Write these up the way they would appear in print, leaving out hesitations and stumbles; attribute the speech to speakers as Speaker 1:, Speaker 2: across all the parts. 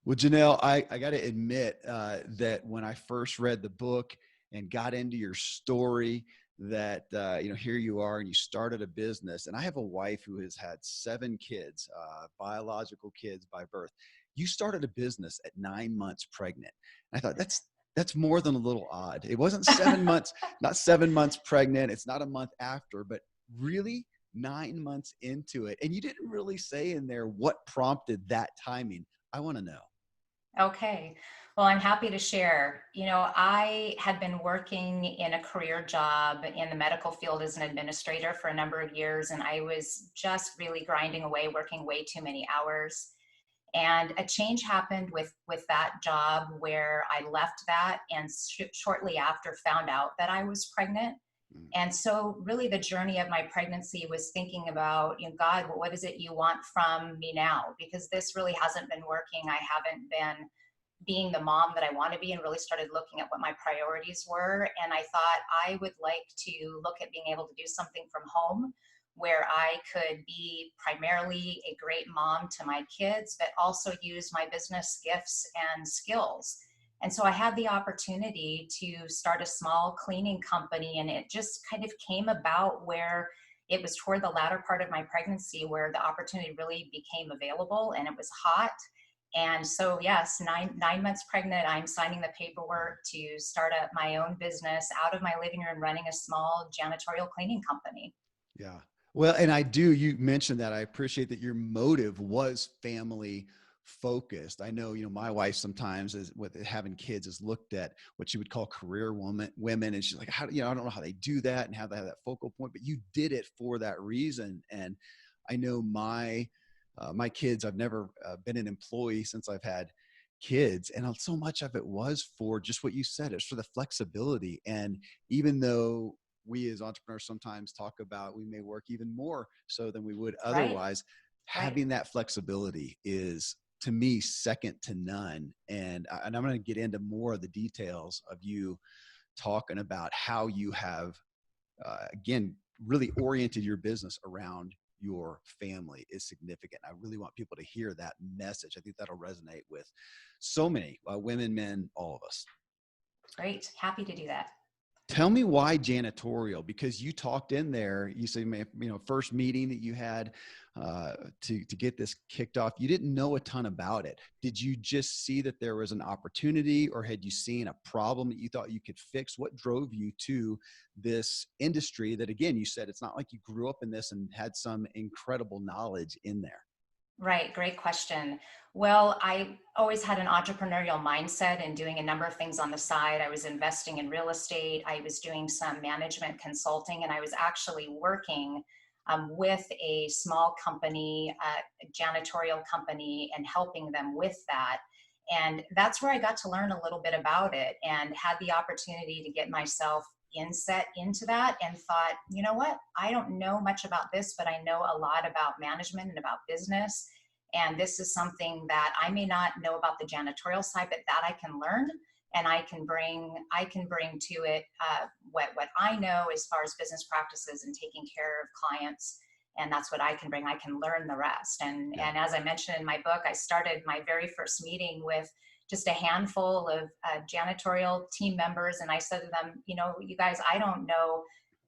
Speaker 1: Well, Janelle, I got to admit that when I first read the book and got into your story, that here you are and you started a business, and I have a wife who has had 7 kids, biological kids by birth. You started a business at 9 months pregnant. And I thought that's more than a little odd. It wasn't 7 months, not 7 months pregnant. It's not a month after, but really 9 months into it. And you didn't really say in there what prompted that timing. I want to know.
Speaker 2: Okay. Well, I'm happy to share. I had been working in a career job in the medical field as an administrator for a number of years, and I was just really grinding away, working way too many hours. And a change happened with that job where I left that and shortly after found out that I was pregnant.
Speaker 1: Mm.
Speaker 2: And so really the journey of my pregnancy was thinking about, God, what is it you want from me now? Because this really hasn't been working. I haven't been being the mom that I want to be, and really started looking at what my priorities were. And I thought I would like to look at being able to do something from home where I could be primarily a great mom to my kids, but also use my business gifts and skills. And so I had the opportunity to start a small cleaning company, and it just kind of came about where it was toward the latter part of my pregnancy where the opportunity really became available, and it was hot. And so, yes, nine months pregnant, I'm signing the paperwork to start up my own business out of my living room, running a small janitorial cleaning company.
Speaker 1: Yeah. Well, and you mentioned that. I appreciate that your motive was family focused. I know, my wife sometimes is with having kids is looked at what she would call career women. And she's like, I don't know how they do that and how they have that focal point, but you did it for that reason. And I know my kids, I've never been an employee since I've had kids. And so much of it was for just what you said. It's for the flexibility. And even though we as entrepreneurs sometimes talk about we may work even more so than we would
Speaker 2: Right,
Speaker 1: otherwise,
Speaker 2: right.
Speaker 1: having that flexibility is to me second to none. And I'm going to get into more of the details of you talking about how you have again really oriented your business around your family is significant. I really want people to hear that message. I think that'll resonate with so many women, men, all of us.
Speaker 2: Great. Happy to do that.
Speaker 1: Tell me why janitorial, because you talked in there, you say, first meeting that you had to get this kicked off, you didn't know a ton about it. Did you just see that there was an opportunity, or had you seen a problem that you thought you could fix? What drove you to this industry that, again, you said it's not like you grew up in this and had some incredible knowledge in there?
Speaker 2: Right. Great question. Well, I always had an entrepreneurial mindset and doing a number of things on the side. I was investing in real estate. I was doing some management consulting, and I was actually working with a small company, a janitorial company, and helping them with that. And that's where I got to learn a little bit about it and had the opportunity to get myself inset into that, and thought, you know what, I don't know much about this, but I know a lot about management and about business. And this is something that I may not know about the janitorial side, but that I can learn, and I can bring to it what I know as far as business practices and taking care of clients. And that's what I can bring. I can learn the rest. And
Speaker 1: Yeah.
Speaker 2: and as I mentioned in my book, I started my very first meeting with just a handful of janitorial team members. And I said to them, you guys, I don't know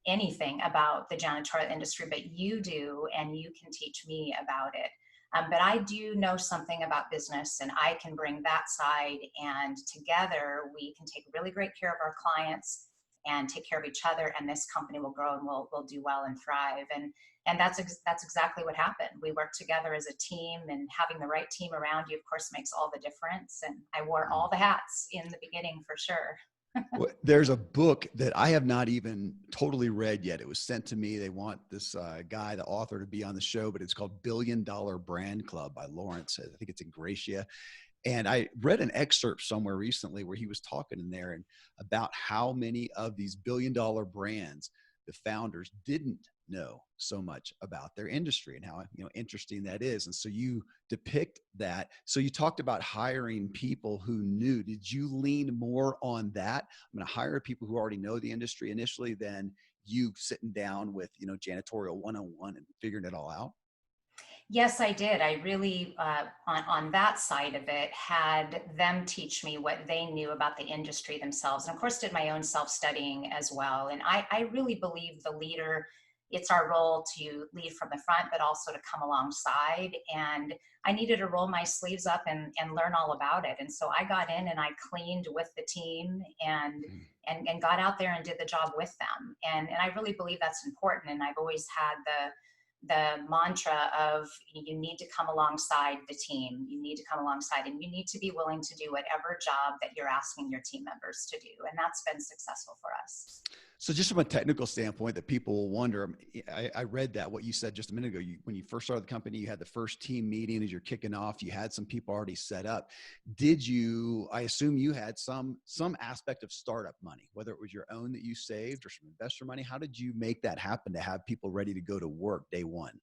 Speaker 2: anything about the janitorial industry, but you do, and you can teach me about it. But I do know something about business, and I can bring that side. And together we can take really great care of our clients and take care of each other. And this company will grow, and we'll do well and thrive. And that's exactly what happened. We worked together as a team, and having the right team around you, of course, makes all the difference. And I wore all the hats in the beginning for sure.
Speaker 1: Well, there's a book that I have not even totally read yet. It was sent to me. They want this guy, the author, to be on the show, but it's called Billion Dollar Brand Club by Lawrence. I think it's in Gracia. And I read an excerpt somewhere recently where he was talking in there and about how many of these billion-dollar brands the founders didn't know so much about their industry and how interesting that is. And so you depict that. So you talked about hiring people who knew. Did you lean more on that? I'm going to hire people who already know the industry initially than you sitting down with janitorial 101 and figuring it all out?
Speaker 2: Yes, I did. I really, on that side of it, had them teach me what they knew about the industry themselves. And of course, did my own self studying as well. And I really believe the leader, it's our role to lead from the front, but also to come alongside. And I needed to roll my sleeves up and learn all about it. And so I got in and I cleaned with the team and got out there and did the job with them. And I really believe that's important. And I've always had the mantra of you need to come alongside the team. You need to come alongside and you need to be willing to do whatever job that you're asking your team members to do. And that's been successful for us.
Speaker 1: So just from a technical standpoint that people will wonder, I read that what you said just a minute ago, when you first started the company, you had the first team meeting as you're kicking off, you had some people already set up. I assume you had some aspect of startup money, whether it was your own that you saved or some investor money. How did you make that happen to have people ready to go to work day one?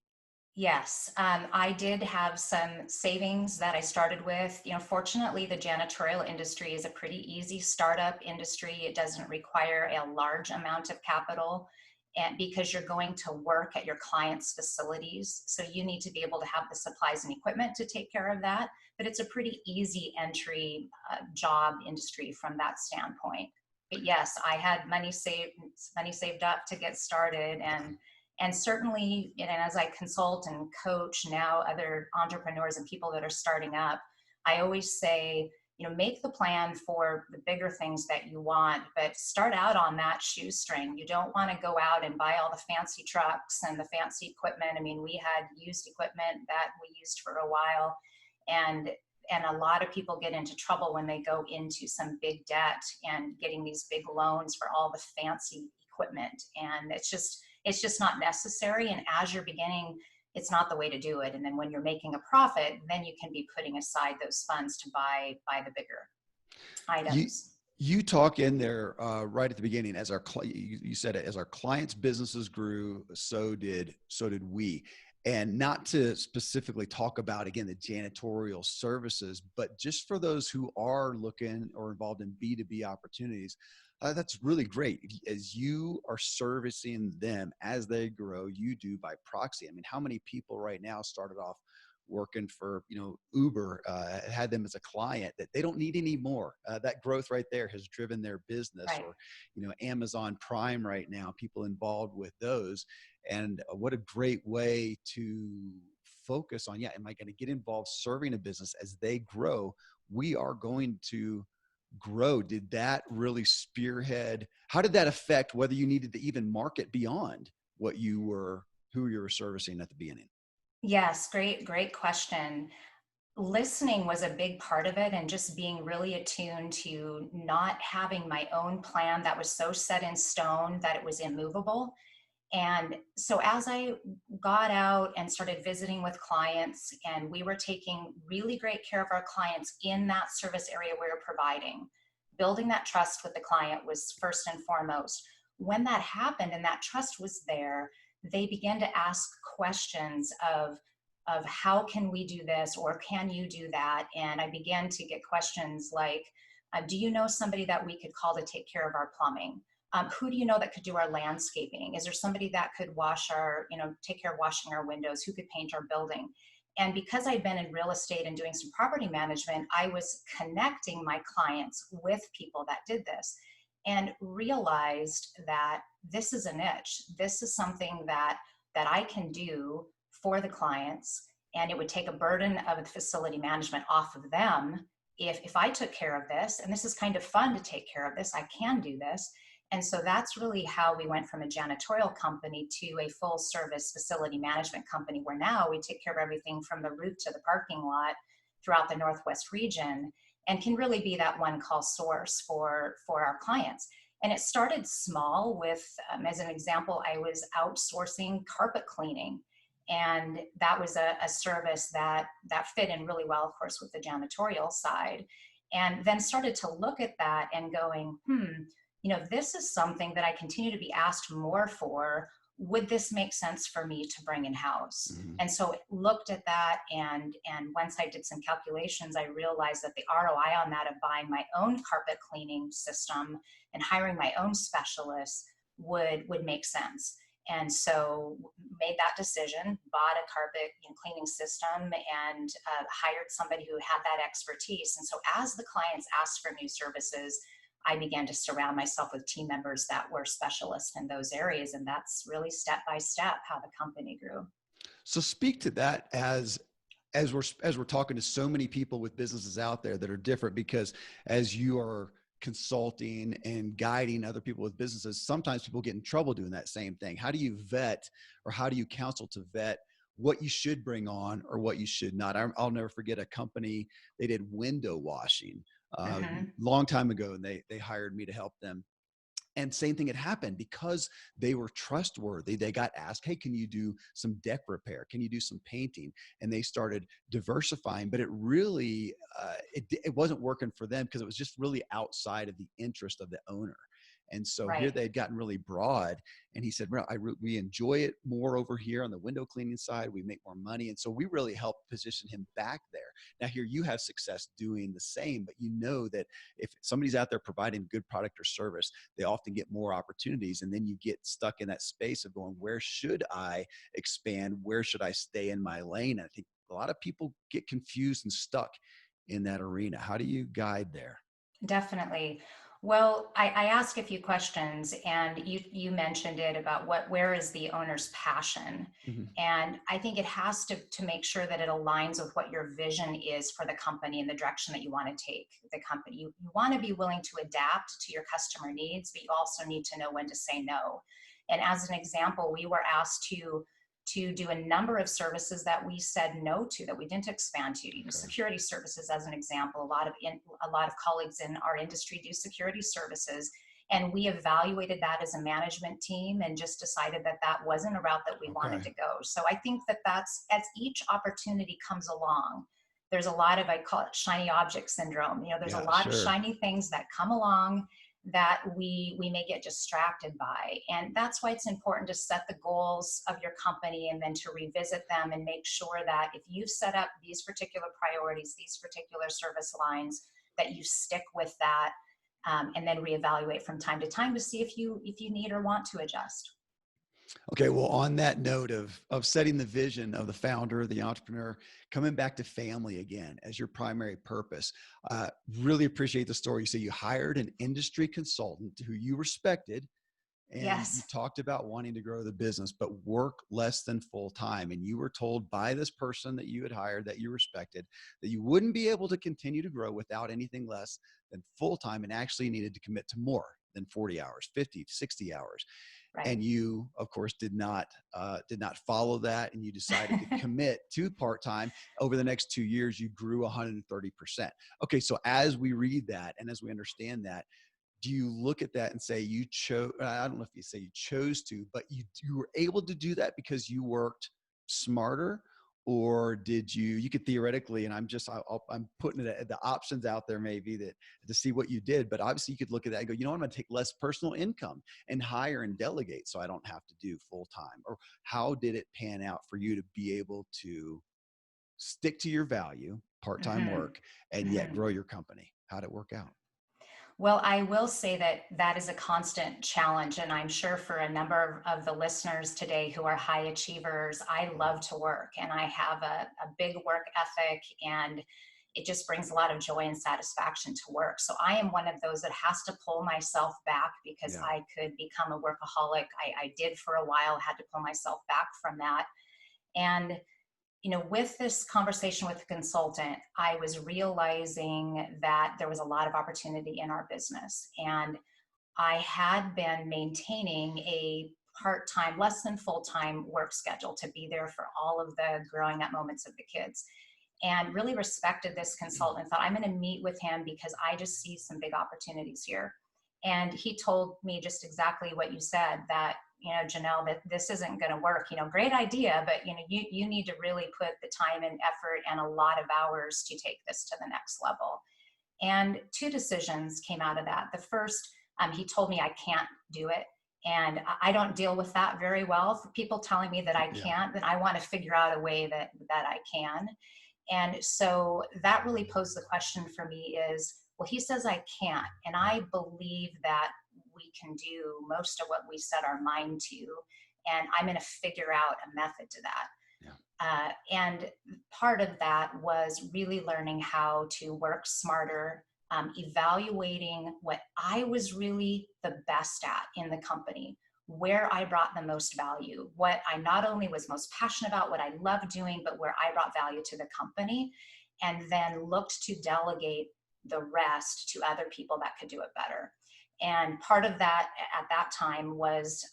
Speaker 2: Yes, I did have some savings that I started with. Fortunately, the janitorial industry is a pretty easy startup industry. It doesn't require a large amount of capital, and because you're going to work at your clients' facilities, so you need to be able to have the supplies and equipment to take care of that. But it's a pretty easy entry job industry from that standpoint. But yes, I had money saved up to get started, and certainly, as I consult and coach now other entrepreneurs and people that are starting up, I always say, make the plan for the bigger things that you want, but start out on that shoestring. You don't want to go out and buy all the fancy trucks and the fancy equipment. I mean, we had used equipment that we used for a while, and a lot of people get into trouble when they go into some big debt and getting these big loans for all the fancy equipment. And it's just not necessary. And as you're beginning, it's not the way to do it. And then when you're making a profit, then you can be putting aside those funds to buy the bigger
Speaker 1: You,
Speaker 2: items.
Speaker 1: you talk in there right at the beginning, you said it, as our clients' businesses grew, so did we. And not to specifically talk about, again, the janitorial services, but just for those who are looking or involved in B2B opportunities, that's really great. As you are servicing them as they grow, you do by proxy. I mean, how many people right now started off working for, Uber, had them as a client that they don't need any more. That growth right there has driven their business.
Speaker 2: Right.
Speaker 1: Or, Amazon Prime right now, people involved with those. And what a great way to focus on, am I going to get involved serving a business as they grow? We are going to grow. Did that really spearhead? How did that affect whether you needed to even market beyond who you were servicing at the beginning?
Speaker 2: Yes, great question. Listening was a big part of it, and just being really attuned to not having my own plan that was so set in stone that it was immovable. And so as I got out and started visiting with clients, and we were taking really great care of our clients in that service area we were providing, building that trust with the client was first and foremost. When that happened and that trust was there, they began to ask questions of how can we do this, or can you do that? And I began to get questions like, do you know somebody that we could call to take care of our plumbing? Who do you know that could do our landscaping? Is there somebody that could take care of washing our windows? Who could paint our building? And because I'd been in real estate and doing some property management, I was connecting my clients with people that did this, and realized that this is a niche. This is something that I can do for the clients, and it would take a burden of the facility management off of them if I took care of this. And this is kind of fun to take care of this. I can do this. And so that's really how we went from a janitorial company to a full service facility management company, where now we take care of everything from the roof to the parking lot throughout the Northwest region, and can really be that one call source for our clients. And it started small with, as an example, I was outsourcing carpet cleaning. And that was a service that fit in really well, of course, with the janitorial side. And then started to look at that and going, this is something that I continue to be asked more for. Would this make sense for me to bring in-house?
Speaker 1: Mm-hmm.
Speaker 2: And so looked at that, and once I did some calculations, I realized that the ROI on that of buying my own carpet cleaning system and hiring my own specialists would make sense. And so made that decision, bought a carpet cleaning system, and hired somebody who had that expertise. And so as the clients asked for new services, I began to surround myself with team members that were specialists in those areas. And that's really step by step how the company grew.
Speaker 1: So speak to that as we're talking to so many people with businesses out there that are different, because as you are consulting and guiding other people with businesses, sometimes people get in trouble doing that same thing. How do you vet, or how do you counsel to vet what you should bring on or what you should not? I'll never forget a company, they did window washing long time ago, and they hired me to help them. And same thing had happened because they were trustworthy. They got asked, hey, can you do some deck repair? Can you do some painting? And they started diversifying, but it really, it wasn't working for them because it was just really outside of the interest of the owner. And so here
Speaker 2: Right.
Speaker 1: they had gotten really broad, and he said, well, we enjoy it more over here on the window cleaning side. We make more money. And so we really helped position him back there. Now here you have success doing the same, but you know that if somebody's out there providing good product or service, they often get more opportunities. And then you get stuck in that space of going, where should I expand? Where should I stay in my lane? And I think a lot of people get confused and stuck in that arena. How do you guide there?
Speaker 2: Definitely. Well, I asked a few questions, and you mentioned it about where is the owner's passion,
Speaker 1: Mhm.
Speaker 2: and I think it has to make sure that it aligns with what your vision is for the company and the direction that you want to take the company. You want to be willing to adapt to your customer needs, but you also need to know when to say no. And as an example, we were asked to do a number of services that we said no to, that we didn't expand to.
Speaker 1: Okay.
Speaker 2: Security services, as an example, a lot of colleagues in our industry do security services, and we evaluated that as a management team and just decided that that wasn't a route that we wanted
Speaker 1: Okay.
Speaker 2: to go. So I think that that's, as each opportunity comes along, there's a lot of, I call it shiny object syndrome. There's a
Speaker 1: Yeah,
Speaker 2: lot of
Speaker 1: sure.
Speaker 2: shiny things that come along that we may get distracted by. And that's why it's important to set the goals of your company and then to revisit them and make sure that if you've set up these particular priorities, these particular service lines, that you stick with that, and then reevaluate from time to time to see if you need or want to adjust.
Speaker 1: Okay, well, on that note of setting the vision of the founder, the entrepreneur, coming back to family again as your primary purpose, really appreciate the story. You say you hired an industry consultant who you respected, and you
Speaker 2: Yes.
Speaker 1: talked about wanting to grow the business, but work less than full time. And you were told by this person that you had hired, that you respected, that you wouldn't be able to continue to grow without anything less than full time, and actually needed to commit to more than 40 hours, 50, 60 hours.
Speaker 2: Right.
Speaker 1: And you of course did not follow that, and you decided to commit to part-time. Over the next 2 years you grew 130%. Okay, so as we read that and as we understand that, do you look at that and say you chose, I don't know if you say you chose to, but you were able to do that because you worked smarter? Or did you could theoretically, and I'm putting it at the options out there maybe, that to see what you did, but obviously you could look at that and go, you know what, I'm going to take less personal income and hire and delegate so I don't have to do full time. Or how did it pan out for you to be able to stick to your value, part-time
Speaker 2: Hmm.
Speaker 1: work, and yet
Speaker 2: Hmm.
Speaker 1: grow your company? How'd it work out?
Speaker 2: Well, I will say that that is a constant challenge. And I'm sure for a number of the listeners today who are high achievers, I love to work and I have a big work ethic, and it just brings a lot of joy and satisfaction to work. So I am one of those that has to pull myself back because
Speaker 1: Yeah.
Speaker 2: I could become a workaholic. I did for a while, had to pull myself back from that. And with this conversation with the consultant, I was realizing that there was a lot of opportunity in our business. And I had been maintaining a part time, less than full time work schedule to be there for all of the growing up moments of the kids. And really respected this consultant, thought I'm going to meet with him because I just see some big opportunities here. And he told me just exactly what you said, that, Janelle, that this isn't going to work. Great idea, but you need to really put the time and effort and a lot of hours to take this to the next level. And two decisions came out of that. The first, he told me I can't do it. And I don't deal with that very well. For people telling me that I
Speaker 1: Yeah.
Speaker 2: can't, then I want to figure out a way that I can. And so that really posed the question for me is, well, he says I can't. And I believe that we can do most of what we set our mind to. and I'm going to figure out a method to that.
Speaker 1: Yeah.
Speaker 2: And part of that was really learning how to work smarter, evaluating what I was really the best at in the company, where I brought the most value, what I not only was most passionate about, what I loved doing, but where I brought value to the company, and then looked to delegate the rest to other people that could do it better. And part of that at that time was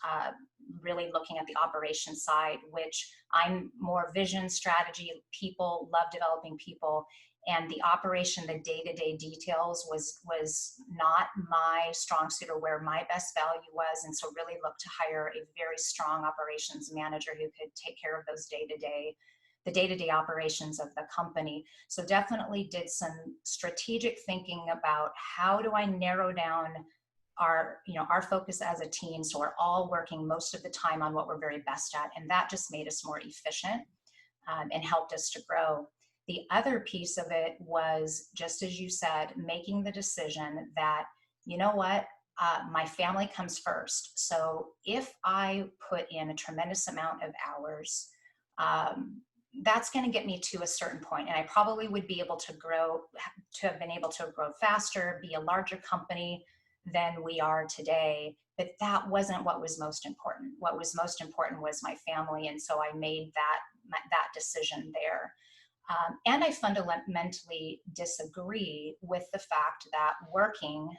Speaker 2: really looking at the operations side, which I'm more vision, strategy, people, love developing people. And the operation, the day-to-day details was not my strong suit or where my best value was. And so really looked to hire a very strong operations manager who could take care of those the day-to-day operations of the company. So definitely did some strategic thinking about how do I narrow down our focus as a team, so we're all working most of the time on what we're very best at, and that just made us more efficient and helped us to grow. The other piece of it was, just as you said, making the decision that, you know what, my family comes first. So if I put in a tremendous amount of hours, that's going to get me to a certain point, and I probably would be able to have been able to grow faster, be a larger company than we are today. But that wasn't what was most important. What was most important was my family. And so I made that decision there. And I fundamentally disagree with the fact that working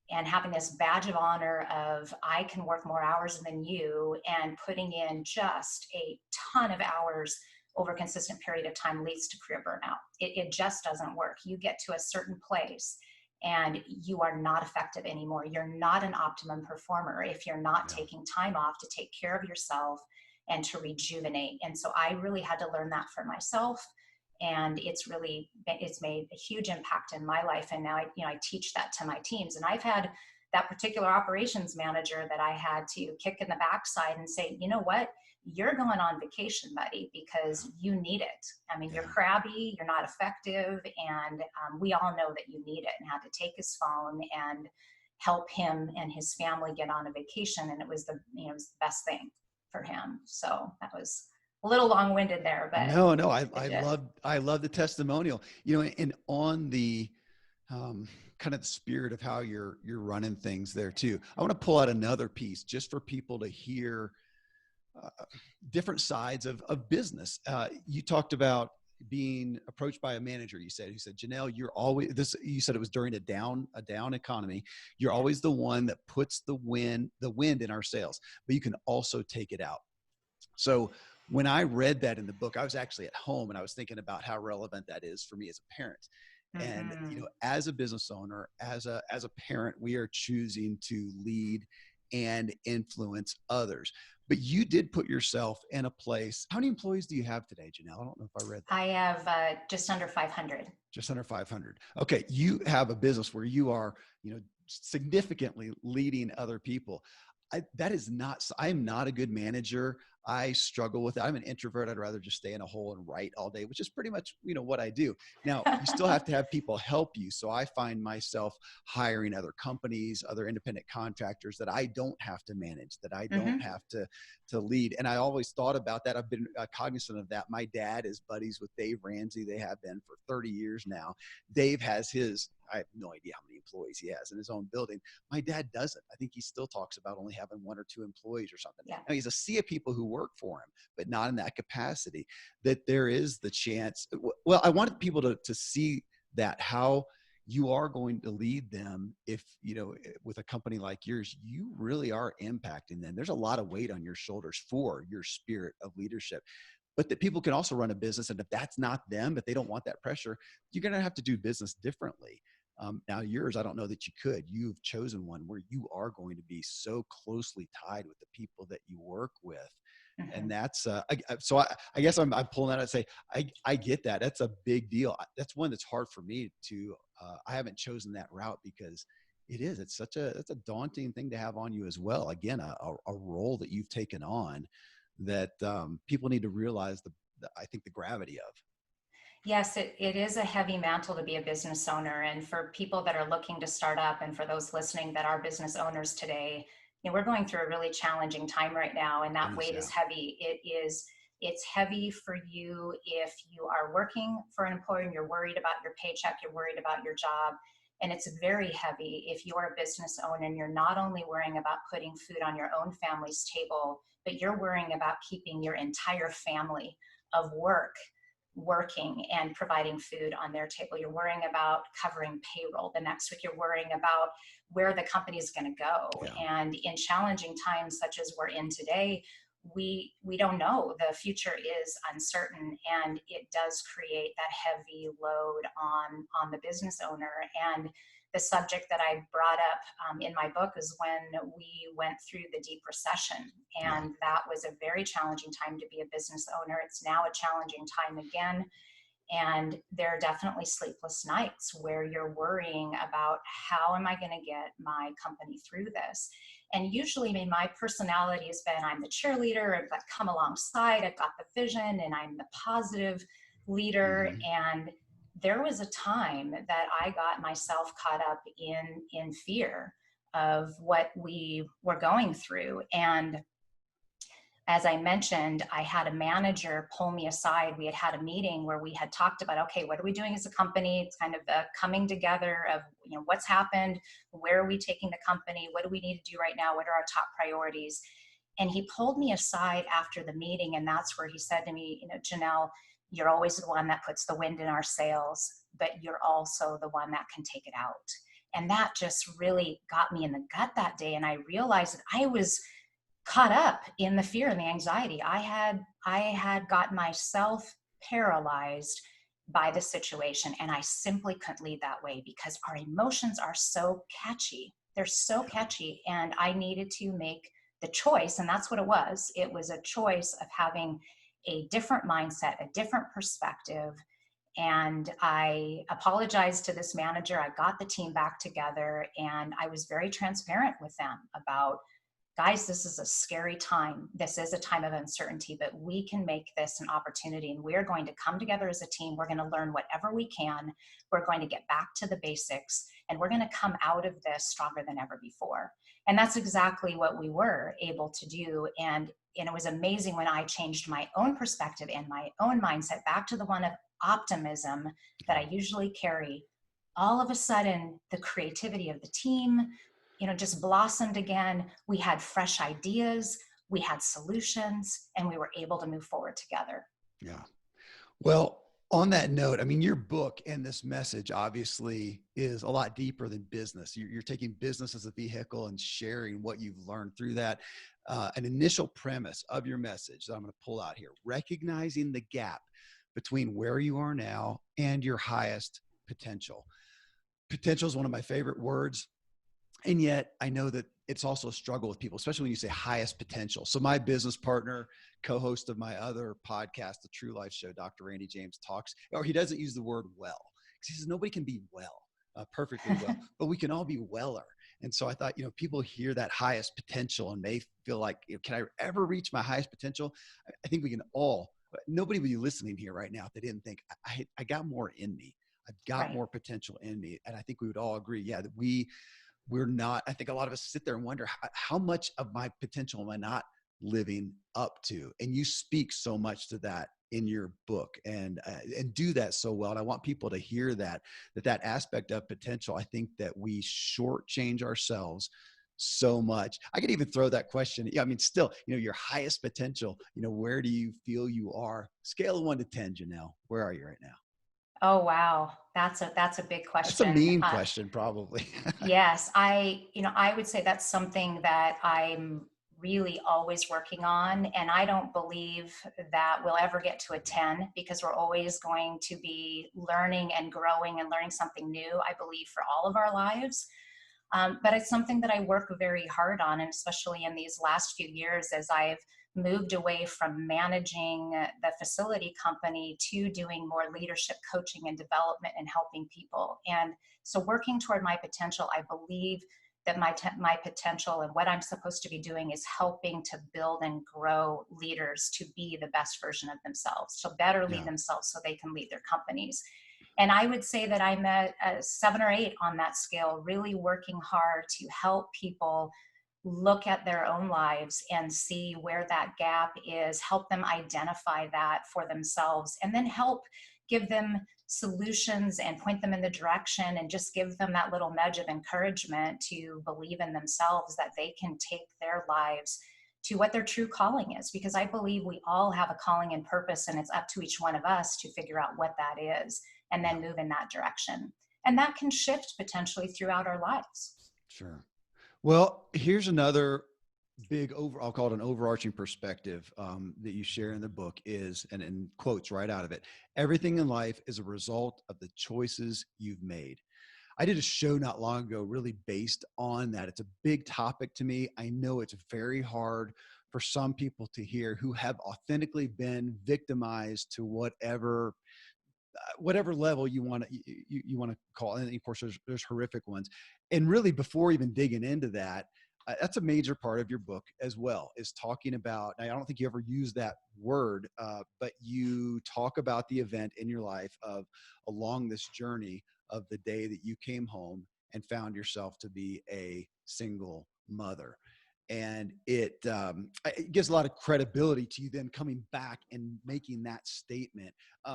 Speaker 2: and having this badge of honor of I can work more hours than you and putting in just a ton of hours over a consistent period of time leads to career burnout. It just doesn't work. You get to a certain place and you are not effective anymore. You're not an optimum performer if you're not taking time off to take care of yourself and to rejuvenate. And so I really had to learn that for myself. And it's made a huge impact in my life. And now I teach that to my teams. And I've had that particular operations manager that I had to kick in the backside and say, you know what? You're going on vacation, buddy, because you need it. I mean, you're crabby, you're not effective, and we all know that you need it. And had to take his phone and help him and his family get on a vacation, and it was the best thing for him. So that was a little long-winded there, but
Speaker 1: no, I love the testimonial. And on the kind of the spirit of how you're running things there too. I want to pull out another piece just for people to hear different sides of business. You talked about being approached by a manager. You said, Janelle, you said it was during a down economy. You're always the one that puts the wind in our sails, but you can also take it out. So when I read that in the book, I was actually at home and I was thinking about how relevant that is for me as a parent. And, as a business owner, as a parent, we are choosing to lead and influence others. But you did put yourself in a place. How many employees do you have today, Janelle? I don't know if I read that.
Speaker 2: I have just under 500.
Speaker 1: Just under 500. Okay. You have a business where you are, significantly leading other people. I am not a good manager. I struggle with it. I'm an introvert. I'd rather just stay in a hole and write all day, which is pretty much, what I do. Now, you still have to have people help you. So I find myself hiring other companies, other independent contractors that I don't have to manage, that I don't have to lead. And I always thought about that. I've been cognizant of that. My dad is buddies with Dave Ramsey. They have been for 30 years now. Dave has I have no idea how many employees he has in his own building. My dad doesn't. I think he still talks about only having 1 or 2 employees or something.
Speaker 2: Yeah.
Speaker 1: Now, he's a sea of people who work for him, but not in that capacity, that there is the chance. Well, I wanted people to see that, how you are going to lead them. If, with a company like yours, you really are impacting them. There's a lot of weight on your shoulders for your spirit of leadership. But that people can also run a business. And if that's not them, if they don't want that pressure, you're going to have to do business differently. Now yours, I don't know that you could. You've chosen one where you are going to be so closely tied with the people that you work with. And that's, I guess I'm pulling that out and say, I get that. That's a big deal. That's one that's hard for me to, I haven't chosen that route because it's a daunting thing to have on you as well. Again, a role that you've taken on that people need to realize I think the gravity of.
Speaker 2: Yes, it is a heavy mantle to be a business owner. And for people that are looking to start up, and for those listening that are business owners today, we're going through a really challenging time right now, and that weight is heavy. It's heavy for you if you are working for an employer and you're worried about your paycheck, you're worried about your job. And it's very heavy if you're a business owner and you're not only worrying about putting food on your own family's table, but you're worrying about keeping your entire family of working and providing food on their table. You're worrying about covering payroll the next week. You're worrying about where the company is going to go. Yeah. And in challenging times such as we're in today, we don't know. The future is uncertain, and it does create that heavy load on the business owner. And the subject that I brought up in my book is when we went through the deep recession, and that was a very challenging time to be a business owner. It's now a challenging time again. And there are definitely sleepless nights where you're worrying about, how am I going to get my company through this? And usually, my personality has been, I'm the cheerleader, I've come alongside, I've got the vision, and I'm the positive leader. Mm-hmm. And there was a time that I got myself caught up in fear of what we were going through. And as I mentioned, I had a manager pull me aside. We had a meeting where we had talked about, okay, what are we doing as a company? It's kind of the coming together of, what's happened, where are we taking the company? What do we need to do right now? What are our top priorities? And he pulled me aside after the meeting. And that's where he said to me, Janelle, you're always the one that puts the wind in our sails, but you're also the one that can take it out. And that just really got me in the gut that day. And I realized that I was caught up in the fear and the anxiety. I had gotten myself paralyzed by the situation, and I simply couldn't lead that way because our emotions are so catchy. They're so catchy, and I needed to make the choice, and that's what it was. It was a choice of having a different mindset, a different perspective. And I apologized to this manager. I got the team back together, and I was very transparent with them about, guys, this is a scary time. This is a time of uncertainty, but we can make this an opportunity, and we're going to come together as a team. We're going to learn whatever we can. We're going to get back to the basics, and we're going to come out of this stronger than ever before. And that's exactly what we were able to do. And it was amazing when I changed my own perspective and my own mindset back to the one of optimism that I usually carry. All of a sudden, the creativity of the team, just blossomed again. We had fresh ideas, we had solutions, and we were able to move forward together.
Speaker 1: Yeah. Well, on that note, your book and this message obviously is a lot deeper than business. You're taking business as a vehicle and sharing what you've learned through that. An initial premise of your message that I'm going to pull out here: recognizing the gap between where you are now and your highest potential. Potential is one of my favorite words. And yet I know that it's also a struggle with people, especially when you say highest potential. So my business partner, co-host of my other podcast, The True Life Show, Dr. Randy James, talks, or he doesn't use the word well. He says nobody can be well, perfectly well, but we can all be weller. And so I thought, people hear that highest potential and they feel like, can I ever reach my highest potential? I think we can all, nobody would be listening here right now if they didn't think, I got more in me. I've got more potential in me. And I think we would all agree, that we're not. I think a lot of us sit there and wonder, how much of my potential am I not living up to? And you speak so much to that in your book, and do that so well. And I want people to hear that aspect of potential. I think that we shortchange ourselves so much. I could even throw that question. Yeah, still, your highest potential, where do you feel you are? Scale of 1 to 10, Janelle, where are you right now?
Speaker 2: Oh, wow. That's a big question.
Speaker 1: That's a mean question, probably.
Speaker 2: Yes. I would say that's something that I'm really always working on. And I don't believe that we'll ever get to a 10 because we're always going to be learning and growing and learning something new, I believe, for all of our lives. But it's something that I work very hard on, and especially in these last few years as I've moved away from managing the facility company to doing more leadership coaching and development and helping people. And so working toward my potential, I believe that my potential and what I'm supposed to be doing is helping to build and grow leaders to be the best version of themselves, to better lead themselves so they can lead their companies. And I would say that I'm at a 7 or 8 on that scale, really working hard to help people look at their own lives and see where that gap is, help them identify that for themselves, and then help give them solutions and point them in the direction and just give them that little nudge of encouragement to believe in themselves that they can take their lives to what their true calling is. Because I believe we all have a calling and purpose, and it's up to each one of us to figure out what that is and then move in that direction. And that can shift potentially throughout our lives.
Speaker 1: Sure. Well, here's another big I'll call it an overarching perspective that you share in the book is, and in quotes right out of it, everything in life is a result of the choices you've made. I did a show not long ago really based on that. It's a big topic to me. I know it's very hard for some people to hear who have authentically been victimized to whatever level you want to you want to call it. And of course there's horrific ones. And really, before even digging into that, that's a major part of your book as well, is talking about, I don't think you ever use that word, but you talk about the event in your life of along this journey of the day that you came home and found yourself to be a single mother. And it gives a lot of credibility to you then coming back and making that statement. We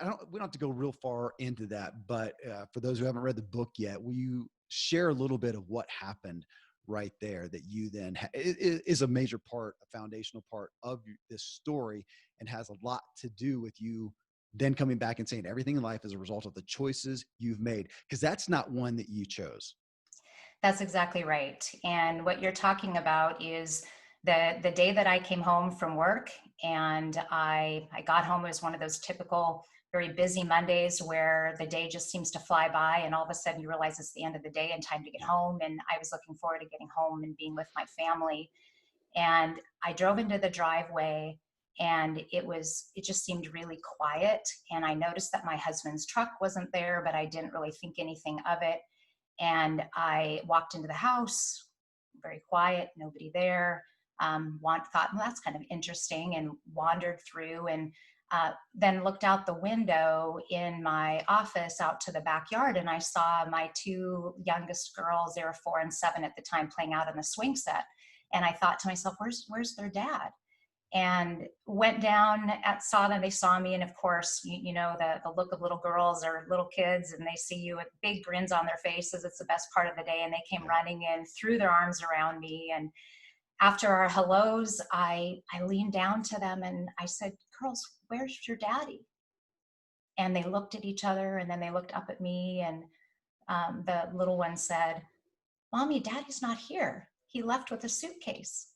Speaker 1: don't have to go real far into that, but for those who haven't read the book yet, will you share a little bit of what happened right there that you then is a major part, a foundational part of this story, and has a lot to do with you then coming back and saying everything in life is a result of the choices you've made, because that's not one that you chose.
Speaker 2: That's exactly right. And what you're talking about is the day that I came home from work, and I got home. It was one of those typical very busy Mondays where the day just seems to fly by, and all of a sudden you realize it's the end of the day and time to get home. And I was looking forward to getting home and being with my family. And I drove into the driveway, and it just seemed really quiet. And I noticed that my husband's truck wasn't there, but I didn't really think anything of it. And I walked into the house, very quiet, nobody there. Thought, well, that's kind of interesting, and wandered through, and then looked out the window in my office out to the backyard, and I saw my two youngest girls, they were 4 and 7 at the time, playing out on the swing set. And I thought to myself, where's their dad? And went down saw them, they saw me. And of course, you know, the look of little girls or little kids, and they see you with big grins on their faces. It's the best part of the day. And they came running in, threw their arms around me. And after our hellos, I leaned down to them and I said, girls, where's your daddy? And they looked at each other, and then they looked up at me. And the little one said, Mommy, Daddy's not here. He left with a suitcase.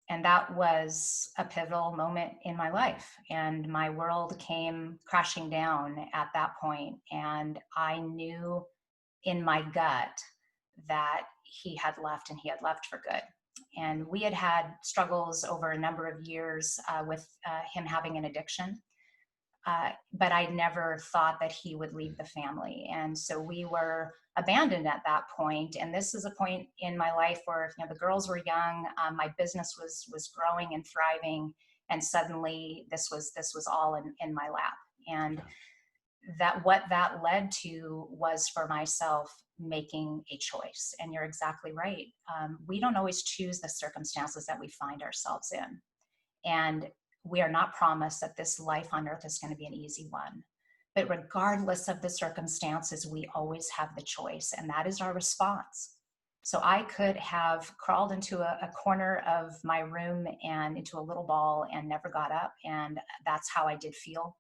Speaker 2: And that was a pivotal moment in my life. And my world came crashing down at that point. And I knew in my gut that he had left, and he had left for good. And we had had struggles over a number of years with him having an addiction. But I never thought that he would leave the family. And so we were abandoned at that point. And this is a point in my life where, you know, the girls were young, my business was growing and thriving, and suddenly this was all in my lap. And what that led to was for myself making a choice. And you're exactly right. We don't always choose the circumstances that we find ourselves in. And we are not promised that this life on earth is going to be an easy one. But regardless of the circumstances, we always have the choice, and that is our response. So I could have crawled into a corner of my room and into a little ball and never got up. And that's how I did feel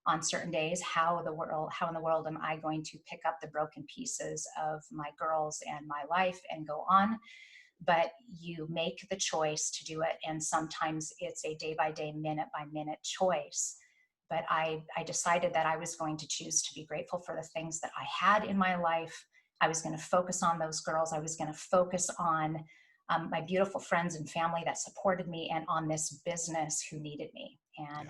Speaker 2: on certain days. How in the world am I going to pick up the broken pieces of my girls and my life and go on? But you make the choice to do it. And sometimes it's a day by day, minute by minute choice. But I decided that I was going to choose to be grateful for the things that I had in my life. I was going to focus on those girls. I was going to focus on my beautiful friends and family that supported me, and on this business who needed me. And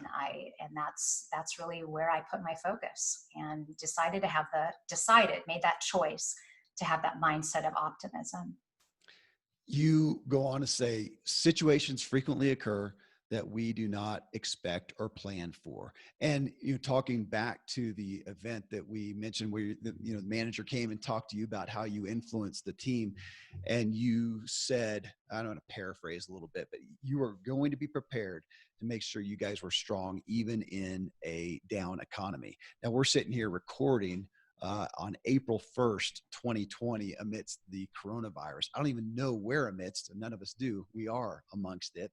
Speaker 2: that's really where I put my focus, and made that choice to have that mindset of optimism.
Speaker 1: You go on to say situations frequently occur that we do not expect or plan for. And talking back to the event that we mentioned where the manager came and talked to you about how you influenced the team, and you said, I don't want to paraphrase a little bit, but you are going to be prepared to make sure you guys were strong even in a down economy. Now we're sitting here recording on April 1st, 2020, amidst the coronavirus. I don't even know where amidst, none of us do. We are amongst it.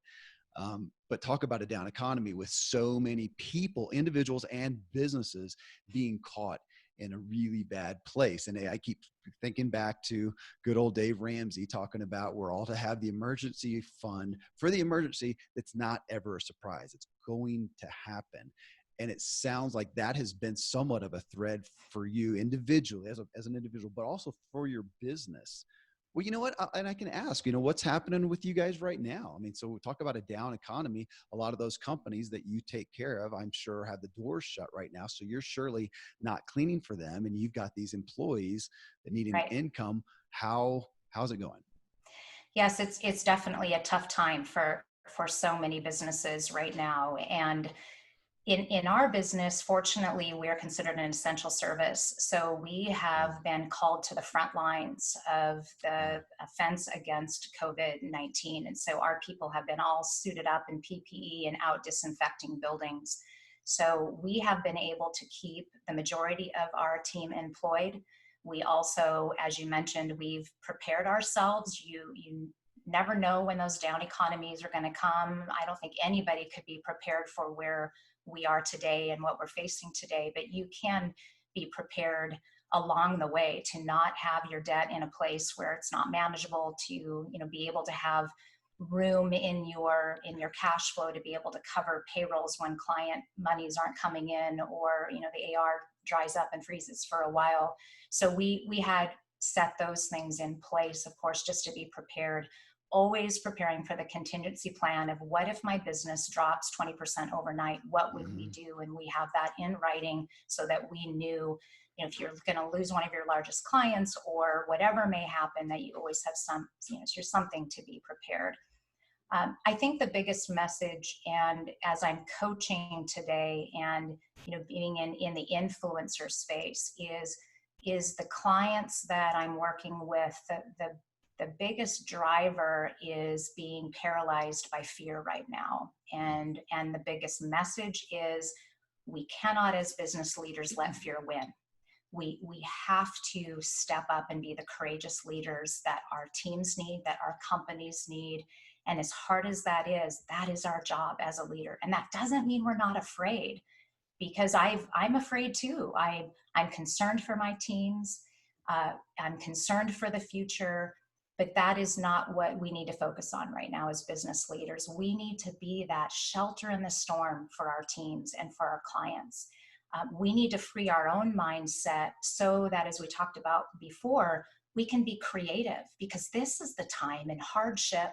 Speaker 1: But talk about a down economy with so many people, individuals and businesses being caught in a really bad place. And I keep thinking back to good old Dave Ramsey talking about we're all to have the emergency fund for the emergency that's not ever a surprise. It's going to happen. And it sounds like that has been somewhat of a thread for you individually as an individual, but also for your business. Well, you know what? And I can ask, what's happening with you guys right now? I mean, so we talk about a down economy. A lot of those companies that you take care of, I'm sure, have the doors shut right now. So you're surely not cleaning for them, and you've got these employees that need an
Speaker 2: Right.
Speaker 1: income. How's it going?
Speaker 2: Yes, it's definitely a tough time for so many businesses right now. And in our business, fortunately, we are considered an essential service. So we have been called to the front lines of the offense against COVID-19. And so our people have been all suited up in PPE and out disinfecting buildings. So we have been able to keep the majority of our team employed. We also, as you mentioned, we've prepared ourselves. You never know when those down economies are going to come. I don't think anybody could be prepared for where we are today and what we're facing today, but you can be prepared along the way to not have your debt in a place where it's not manageable, to be able to have room in your cash flow to be able to cover payrolls when client monies aren't coming in, or the AR dries up and freezes for a while. So we had set those things in place, of course, just to be prepared, always preparing for the contingency plan of what if my business drops 20% overnight, what would we do? And we have that in writing so that we knew, if you're going to lose one of your largest clients or whatever may happen, that you always have something to be prepared. I think the biggest message, and as I'm coaching today and being in the influencer space, is the clients that I'm working with, the biggest driver is being paralyzed by fear right now. And the biggest message is we cannot, as business leaders, let fear win. We have to step up and be the courageous leaders that our teams need, that our companies need. And as hard as that is our job as a leader. And that doesn't mean we're not afraid, because I'm afraid too. I'm concerned for my teams. I'm concerned for the future. But that is not what we need to focus on right now as business leaders. We need to be that shelter in the storm for our teams and for our clients. We need to free our own mindset so that, as we talked about before, we can be creative, because this is the time in hardship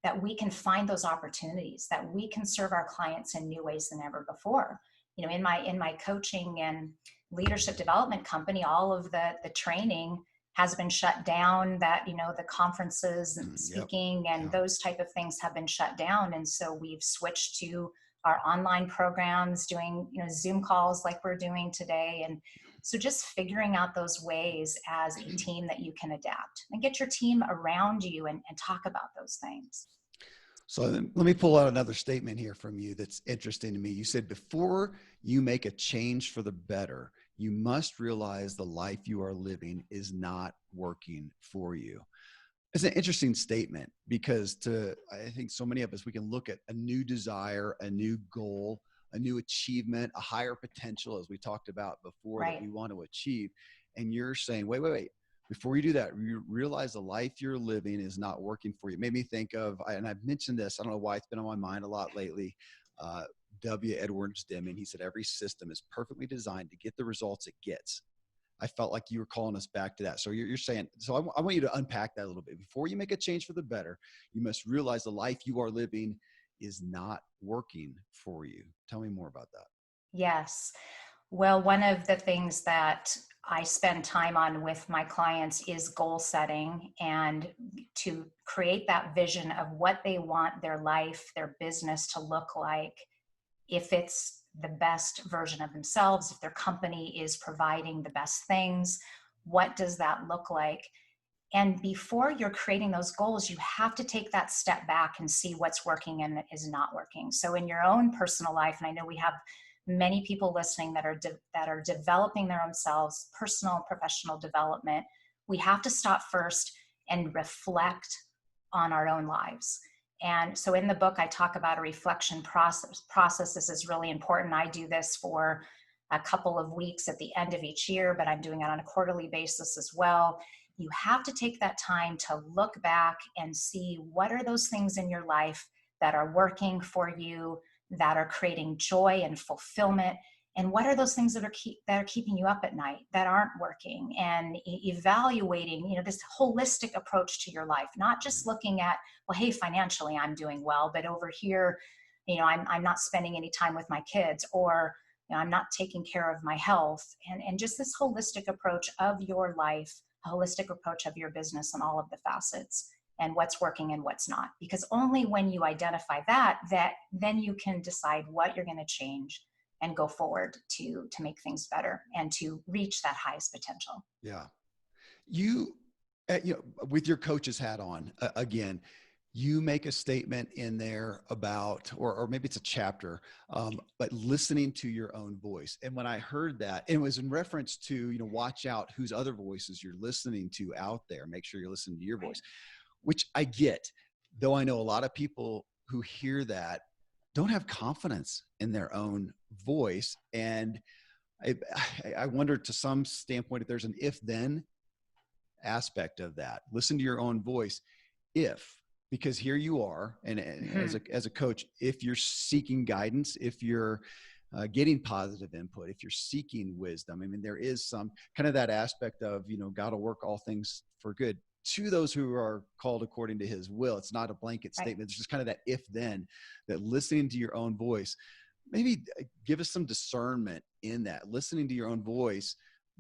Speaker 2: that we can find those opportunities, that we can serve our clients in new ways than ever before. In my coaching and leadership development company, all of the training has been shut down, that the conferences and speaking and those type of things have been shut down. And so we've switched to our online programs, doing Zoom calls like we're doing today. And so just figuring out those ways as a team that you can adapt and get your team around you and talk about those things.
Speaker 1: So let me pull out another statement here from you that's interesting to me. You said, before you make a change for the better, you must realize the life you are living is not working for you. It's an interesting statement, because I think so many of us, we can look at a new desire, a new goal, a new achievement, a higher potential, as we talked about before,
Speaker 2: Right.
Speaker 1: that we want to achieve. And you're saying, wait. Before you do that, you realize the life you're living is not working for you. It made me think of, and I've mentioned this, I don't know why it's been on my mind a lot lately, W. Edwards Deming. He said, every system is perfectly designed to get the results it gets. I felt like you were calling us back to that. So you're saying, so I want you to unpack that a little bit. Before you make a change for the better, you must realize the life you are living is not working for you. Tell me more about that.
Speaker 2: Yes. Well, one of the things that I spend time on with my clients is goal setting, and to create that vision of what they want their life, their business to look like, if it's the best version of themselves, if their company is providing the best things, what does that look like? And before you're creating those goals, you have to take that step back and see what's working and is not working. So in your own personal life, and I know we have many people listening that are developing their own selves, personal and professional development, we have to stop first and reflect on our own lives. And so in the book, I talk about a reflection process. This is really important. I do this for a couple of weeks at the end of each year, but I'm doing it on a quarterly basis as well. You have to take that time to look back and see what are those things in your life that are working for you, that are creating joy and fulfillment, and what are those things that are keeping you up at night that aren't working, and evaluating, this holistic approach to your life, not just looking at, well, hey, financially I'm doing well, but over here, I'm not spending any time with my kids, or I'm not taking care of my health, and just this holistic approach of your life, a holistic approach of your business and all of the facets, and what's working and what's not. Because only when you identify that then you can decide what you're going to change and go forward to make things better and to reach that highest potential.
Speaker 1: Yeah. You, with your coach's hat on, again, you make a statement in there about, or maybe it's a chapter, but listening to your own voice. And when I heard that, it was in reference to, watch out whose other voices you're listening to out there. Make sure you're listening to your voice, which I get, though I know a lot of people who hear that don't have confidence in their own voice. And I wonder, to some standpoint, if there's an if-then aspect of that. Listen to your own voice. Because here you are, and as a coach, if you're seeking guidance, if you're getting positive input, if you're seeking wisdom, there is some kind of that aspect of, God will work all things for good to those who are called according to his will. It's not a blanket statement. It's just kind of that if-then, that listening to your own voice. Maybe give us some discernment in that, listening to your own voice.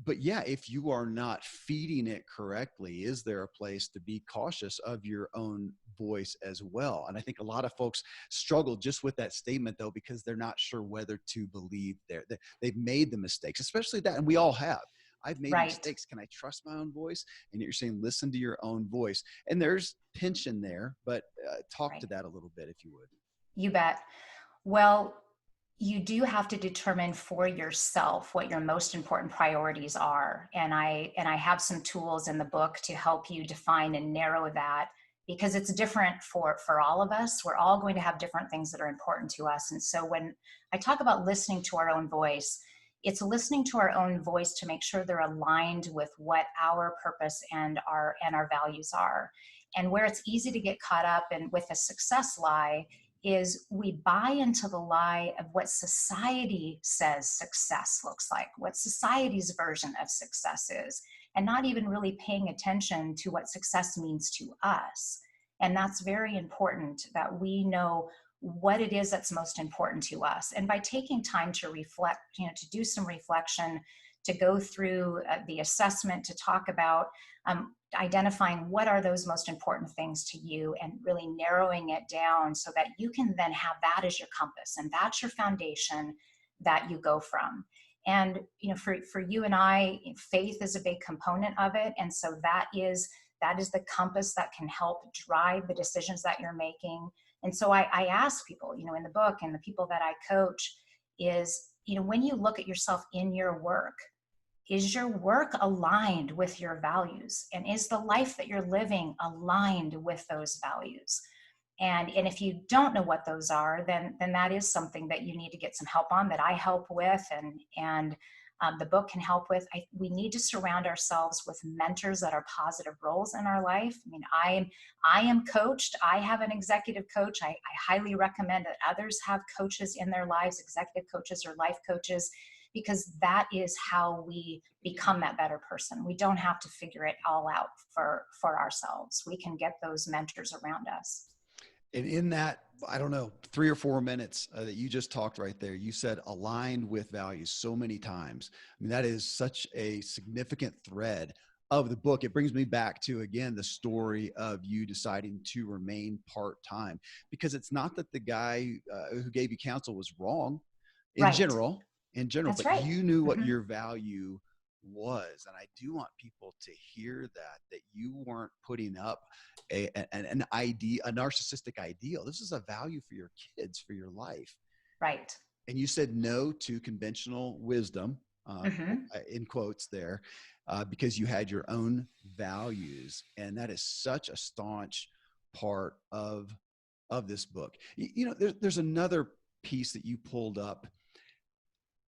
Speaker 1: But yeah, if you are not feeding it correctly, is there a place to be cautious of your own voice as well? And I think a lot of folks struggle just with that statement, though, because they're not sure whether to believe they've made the mistakes, especially that. And we all have. I've made mistakes. Can I trust my own voice? And you're saying, listen to your own voice. And there's tension there, but talk to that a little bit, if you would.
Speaker 2: You bet. Well, you do have to determine for yourself what your most important priorities are. And I have some tools in the book to help you define and narrow that, because it's different for all of us. We're all going to have different things that are important to us. And so when I talk about listening to our own voice, it's listening to our own voice to make sure they're aligned with what our purpose and our values are. And where it's easy to get caught up and with a success lie is we buy into the lie of what society says success looks like, what society's version of success is, and not even really paying attention to what success means to us. And that's very important, that we know what it is that's most important to us. And by taking time to reflect, to do some reflection, to go through the assessment, to talk about identifying what are those most important things to you, and really narrowing it down so that you can then have that as your compass, and that's your foundation that you go from. And for you and I, faith is a big component of it. And so that is the compass that can help drive the decisions that you're making. And so I ask people, in the book, and the people that I coach, is, when you look at yourself in your work, is your work aligned with your values? And is the life that you're living aligned with those values? And if you don't know what those are, then that is something that you need to get some help on, that I help with, and the book can help with. We need to surround ourselves with mentors that are positive roles in our life. I am coached. I have an executive coach. I highly recommend that others have coaches in their lives, executive coaches or life coaches, because that is how we become that better person. We don't have to figure it all out for ourselves. We can get those mentors around us.
Speaker 1: And in that I don't know, 3 or 4 minutes that you just talked right there. You said aligned with values so many times. I mean, that is such a significant thread of the book. It brings me back to, again, the story of you deciding to remain part-time, because it's not that the guy who gave you counsel was wrong in
Speaker 2: Right.
Speaker 1: general,
Speaker 2: That's
Speaker 1: but
Speaker 2: right.
Speaker 1: you knew what
Speaker 2: Hmm.
Speaker 1: your value was. And I do want people to hear that you weren't putting up an idea, a narcissistic ideal. This is a value for your kids, for your life.
Speaker 2: Right.
Speaker 1: And you said no to conventional wisdom,
Speaker 2: Hmm.
Speaker 1: in quotes there, because you had your own values. And that is such a staunch part of this book. You know, there's another piece that you pulled up.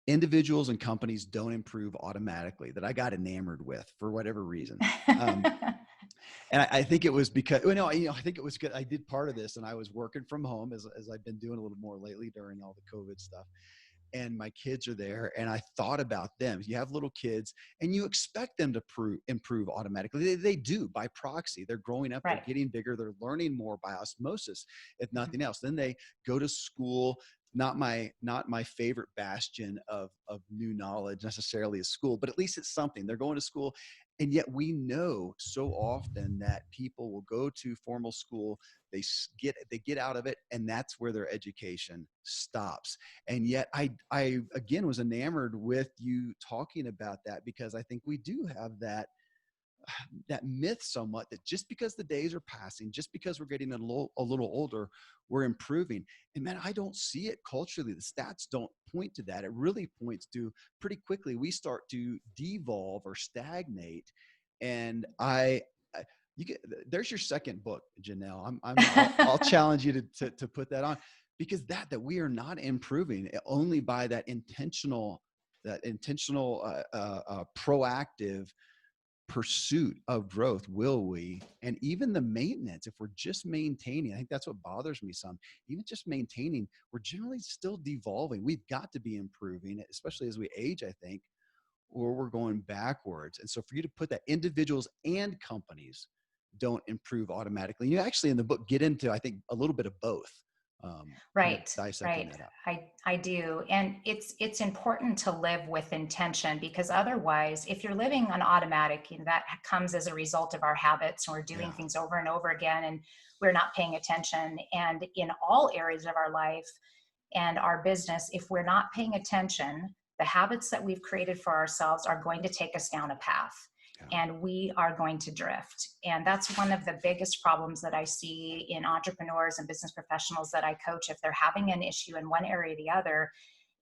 Speaker 1: Individuals and companies don't improve automatically, that I got enamored with for whatever reason. Um, and I think it was because, I think it was good. I did part of this and I was working from home, as I've been doing a little more lately during all the COVID stuff. And my kids are there and I thought about them. You have little kids and you expect them to improve automatically. They do by proxy. They're growing up, they're
Speaker 2: Right.
Speaker 1: getting bigger, they're learning more by osmosis, if
Speaker 2: Mhm.
Speaker 1: nothing else. Then they go to school. Not my favorite bastion of new knowledge necessarily is school, but at least it's something. They're going to school. And yet we know so often that people will go to formal school, they get out of it, and that's where their education stops. And yet I again was enamored with you talking about that, because I think we do have that myth somewhat, that just because the days are passing, just because we're getting a little older, we're improving. And man, I don't see it culturally. The stats don't point to that. It really points to, pretty quickly we start to devolve or stagnate. And you get, there's your second book, Janelle. I'll challenge you to put that on, because that we are not improving only by that intentional proactive pursuit of growth, will we? And even the maintenance, if we're just maintaining, I think that's what bothers me some. Even just maintaining, we're generally still devolving. We've got to be improving, especially as we age, I think, or we're going backwards. And so for you to put that, individuals and companies don't improve automatically. You actually in the book get into, I think, a little bit of both. Kind of
Speaker 2: Right,
Speaker 1: dissecting
Speaker 2: right.
Speaker 1: that out.
Speaker 2: I do. And it's important to live with intention, because otherwise, if you're living on automatic, that comes as a result of our habits, and we're doing
Speaker 1: Yeah.
Speaker 2: things over and over again and we're not paying attention. And in all areas of our life and our business, if we're not paying attention, the habits that we've created for ourselves are going to take us down a path,
Speaker 1: Yeah.
Speaker 2: and we are going to drift. And that's one of the biggest problems that I see in entrepreneurs and business professionals that I coach. If they're having an issue in one area or the other,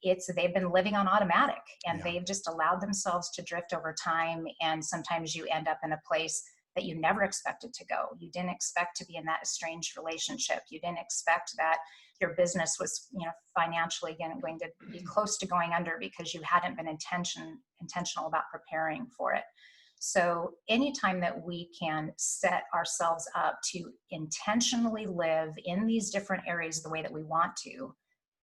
Speaker 2: it's they've been living on automatic, and
Speaker 1: Yeah.
Speaker 2: they've just allowed themselves to drift over time. And sometimes you end up in a place that you never expected to go. You didn't expect to be in that estranged relationship. You didn't expect that your business was, financially again going to be close to going under, because you hadn't been intentional about preparing for it. So anytime that we can set ourselves up to intentionally live in these different areas the way that we want to,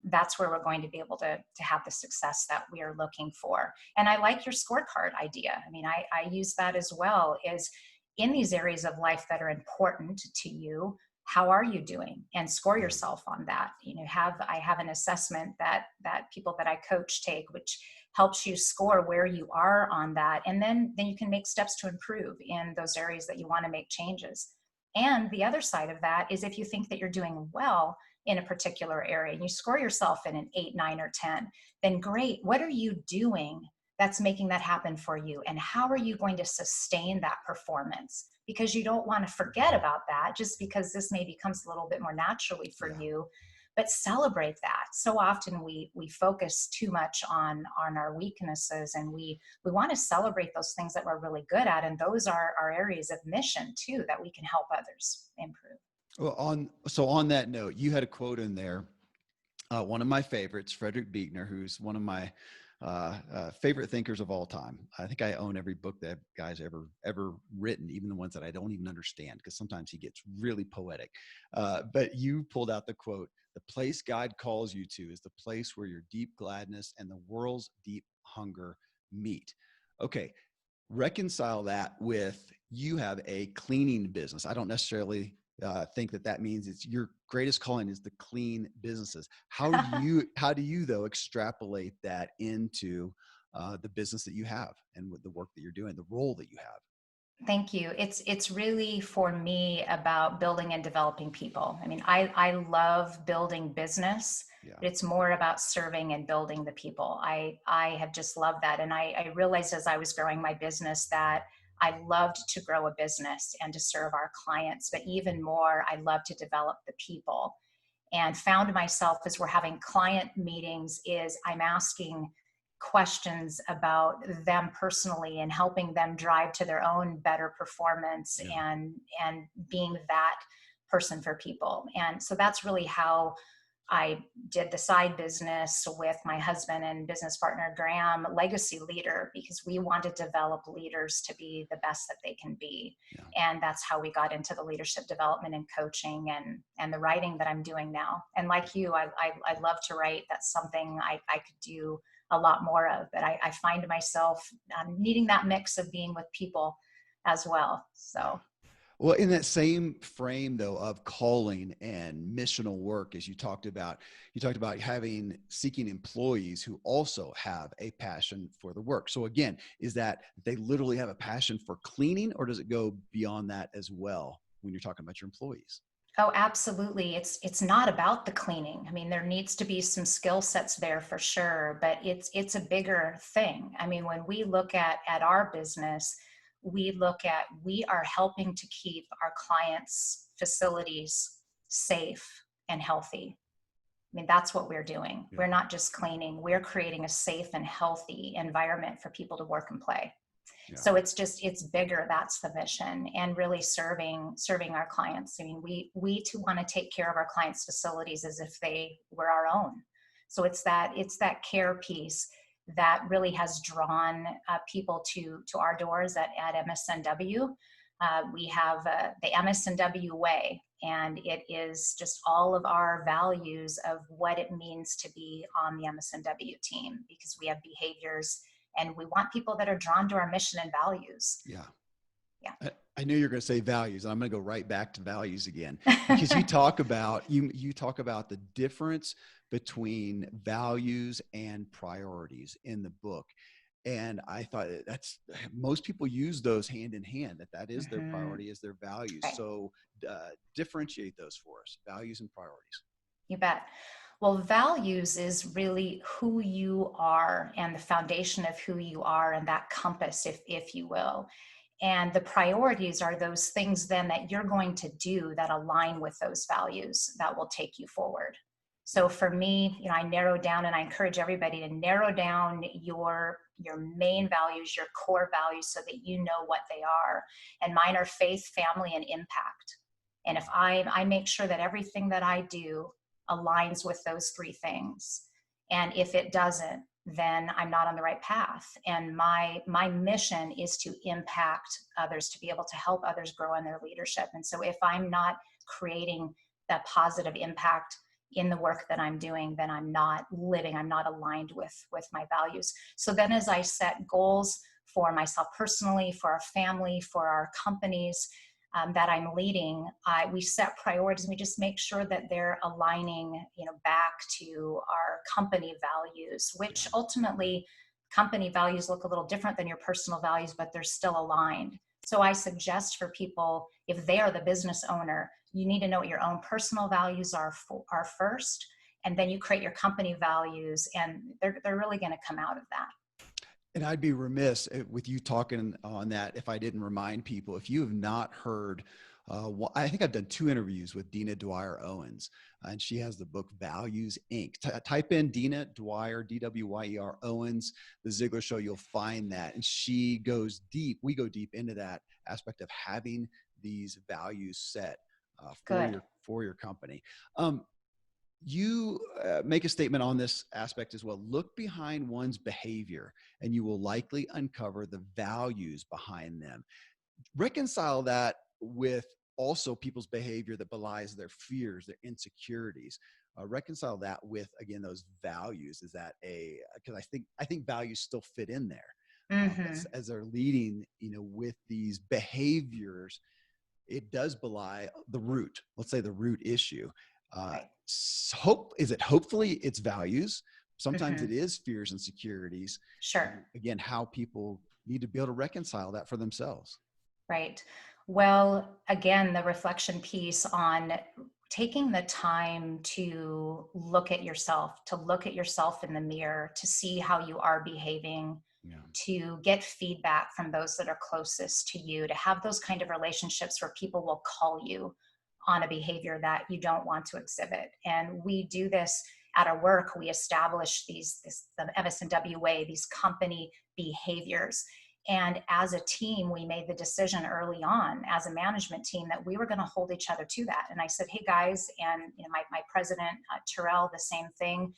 Speaker 2: that's where we're going to be able to have the success that we are looking for. And I like your scorecard idea. I mean, I use that as well, is in these areas of life that are important to you, how are you doing, and score
Speaker 1: Yeah.
Speaker 2: yourself on that. I have an assessment that people that I coach take, which helps you score where you are on that, and then you can make steps to improve in those areas that you want to make changes. And the other side of that is, if you think that you're doing well in a particular area and you score yourself in an 8, 9, or 10, then great. What are you doing that's making that happen for you? And how are you going to sustain that performance? Because you don't want to forget about that just because this maybe comes a little bit more naturally for
Speaker 1: Yeah.
Speaker 2: you, but celebrate that. So often we focus too much on our weaknesses, and we want to celebrate those things that we're really good at. And those are our areas of mission too, that we can help others improve.
Speaker 1: Well, on that note, you had a quote in there. One of my favorites, Frederick Buechner, who's one of my favorite thinkers of all time. I think I own every book that guy's ever written, even the ones that I don't even understand, because sometimes he gets really poetic. But you pulled out the quote: "The place God calls you to is the place where your deep gladness and the world's deep hunger meet." Okay, reconcile that with, you have a cleaning business. I don't necessarily think that means it's your greatest calling is to clean businesses. How do you though extrapolate that into the business that you have and with the work that you're doing, the role that you have?
Speaker 2: Thank you. It's really for me about building and developing people. I mean, I love building business,
Speaker 1: Yeah.
Speaker 2: but it's more about serving and building the people. I have just loved that. And I realized as I was growing my business that I loved to grow a business and to serve our clients, but even more, I love to develop the people. And found myself as we're having client meetings is I'm asking questions about them personally and helping them drive to their own better performance
Speaker 1: Yeah.
Speaker 2: and being that person for people. And so that's really how I did the side business with my husband and business partner Graham, Legacy Leader, because we want to develop leaders to be the best that they can be.
Speaker 1: Yeah.
Speaker 2: And that's how we got into the leadership development and coaching and the writing that I'm doing now. And like you, I love to write. That's something I could do a lot more of, but I find myself needing that mix of being with people as well. So.
Speaker 1: Well, in that same frame though of calling and missional work, as you talked about seeking employees who also have a passion for the work. So again, is that they literally have a passion for cleaning, or does it go beyond that as well when you're talking about your employees?
Speaker 2: Oh, absolutely. It's not about the cleaning. I mean, there needs to be some skill sets there for sure, but it's a bigger thing. I mean, when we look at our business, we are helping to keep our clients' facilities safe and healthy. I mean, that's what we're doing.
Speaker 1: Yeah.
Speaker 2: We're not just cleaning, we're creating a safe and healthy environment for people to work and play.
Speaker 1: Yeah.
Speaker 2: So it's bigger. That's the mission, and really serving our clients. I mean, we too want to take care of our clients' facilities as if they were our own. So it's that care piece that really has drawn people to our doors at MSNW. We have the MSNW way, and it is just all of our values of what it means to be on the MSNW team, because we have behaviors and we want people that are drawn to our mission and values.
Speaker 1: Yeah.
Speaker 2: Yeah.
Speaker 1: I knew you were going to say values, and I'm going to go right back to values again, because you talk about the difference between values and priorities in the book. And I thought most people use those hand in hand, that is their priority, is their values.
Speaker 2: Right.
Speaker 1: So differentiate those for us, values and priorities.
Speaker 2: You bet. Well, values is really who you are and the foundation of who you are, and that compass, if you will. And the priorities are those things then that you're going to do that align with those values that will take you forward. So for me, I narrow down, and I encourage everybody to narrow down your main values, your core values, so that you know what they are. And mine are faith, family, and impact. And if I make sure that everything that I do aligns with those three things, and if it doesn't, then I'm not on the right path. And my mission is to impact others, to be able to help others grow in their leadership. And so if I'm not creating that positive impact in the work that I'm doing, then I'm not aligned with my values. So then as I set goals for myself personally, for our family, for our companies that I'm leading, we set priorities, and we just make sure that they're aligning, back to our company values, which ultimately company values look a little different than your personal values, but they're still aligned. So I suggest for people, if they are the business owner, you need to know what your own personal values are first, and then you create your company values, and they're really going to come out of that.
Speaker 1: And I'd be remiss with you talking on that if I didn't remind people, if you have not heard, I think I've done 2 interviews with Dina Dwyer Owens, and she has the book Values Inc. Type in Dina Dwyer, Dwyer Owens, The Ziglar Show, you'll find that. And she goes deep, we go deep into that aspect of having these values set for your company. You make a statement on this aspect as well. Look behind one's behavior, and you will likely uncover the values behind them. Reconcile that with also people's behavior that belies their fears, their insecurities. Reconcile that with, again, those values. Is that because I think values still fit in there as they're leading, with these behaviors. it does belie the root, let's say the root issue.
Speaker 2: Right.
Speaker 1: Hopefully it's values. Sometimes it
Speaker 2: Hmm.
Speaker 1: is fears and securities.
Speaker 2: Sure.
Speaker 1: And again, how people need to be able to reconcile that for themselves.
Speaker 2: Right. Well, again, the reflection piece on taking the time to look at yourself, to look at yourself in the mirror, to see how you are behaving,
Speaker 1: Yeah.
Speaker 2: to get feedback from those that are closest to you, to have those kind of relationships where people will call you on a behavior that you don't want to exhibit. And we do this at our work. We establish the MS&W way, these company behaviors. And as a team, we made the decision early on as a management team that we were going to hold each other to that. And I said, hey guys, and my president, Terrell, the same thing.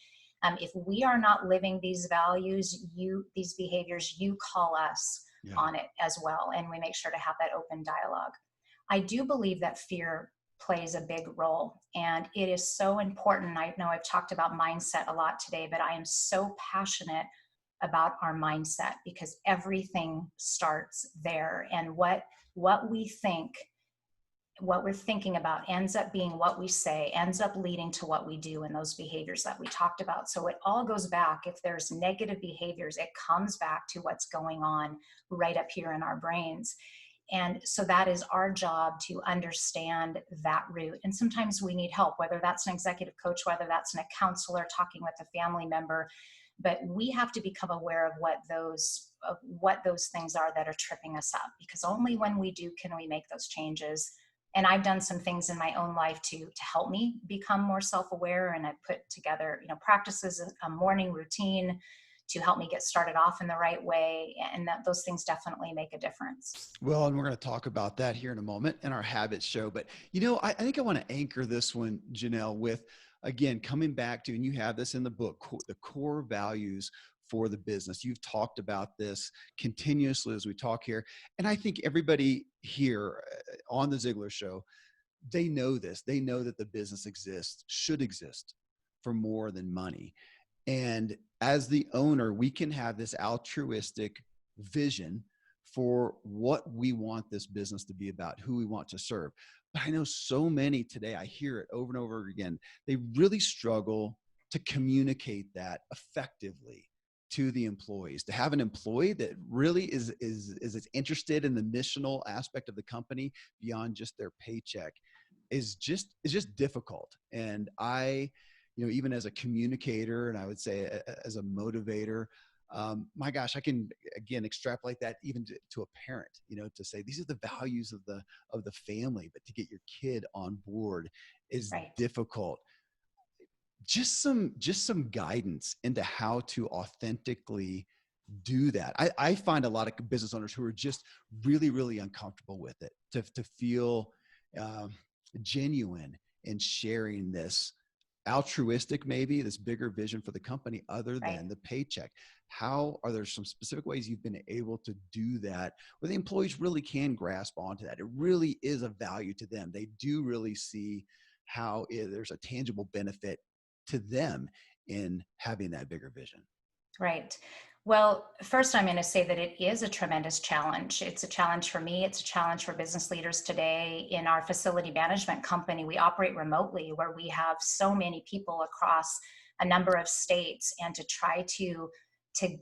Speaker 2: If we are not living these values, these behaviors, you call us
Speaker 1: Yeah.
Speaker 2: on it as well. And we make sure to have that open dialogue. I do believe that fear plays a big role, and it is so important. I know I've talked about mindset a lot today, but I am so passionate about our mindset because everything starts there. And what we think, what we're thinking about ends up being what we say, ends up leading to what we do and those behaviors that we talked about. So it all goes back. If there's negative behaviors, it comes back to what's going on right up here in our brains. And so that is our job, to understand that root. And sometimes we need help, whether that's an executive coach, whether that's a counselor talking with a family member. But we have to become aware of what those things are that are tripping us up, because only when we do can we make those changes. And I've done some things in my own life to help me become more self-aware. And I put together, practices, a morning routine to help me get started off in the right way. And those things definitely make a difference.
Speaker 1: Well, and we're going to talk about that here in a moment in our habits show. But, I think I want to anchor this one, Janelle, with, again, coming back to, and you have this in the book, the core values for the business. You've talked about this continuously as we talk here. And I think everybody here on the Ziglar Show, they know this. They know that the business should exist for more than money. And as the owner, we can have this altruistic vision for what we want this business to be about, who we want to serve. But I know so many today, I hear it over and over again, they really struggle to communicate that effectively to the employees. To have an employee that really is as interested in the missional aspect of the company beyond just their paycheck is just difficult. And even as a communicator, and I would say as a motivator, my gosh, I can again extrapolate that even to a parent, to say these are the values of the family, but to get your kid on board is
Speaker 2: Right.
Speaker 1: difficult. Just some guidance into how to authentically do that. I find a lot of business owners who are just really, really uncomfortable with it, to feel genuine in sharing this altruistic, maybe this bigger vision for the company other
Speaker 2: Right.
Speaker 1: than the paycheck. How are there some specific ways you've been able to do that where the employees really can grasp onto that? It really is a value to them. They do really see how there's a tangible benefit to them in having that bigger vision.
Speaker 2: Right. Well, first, I'm going to say that it is a tremendous challenge. It's a challenge for me. It's a challenge for business leaders today. In our facility management company, we operate remotely, where we have so many people across a number of states, and to try to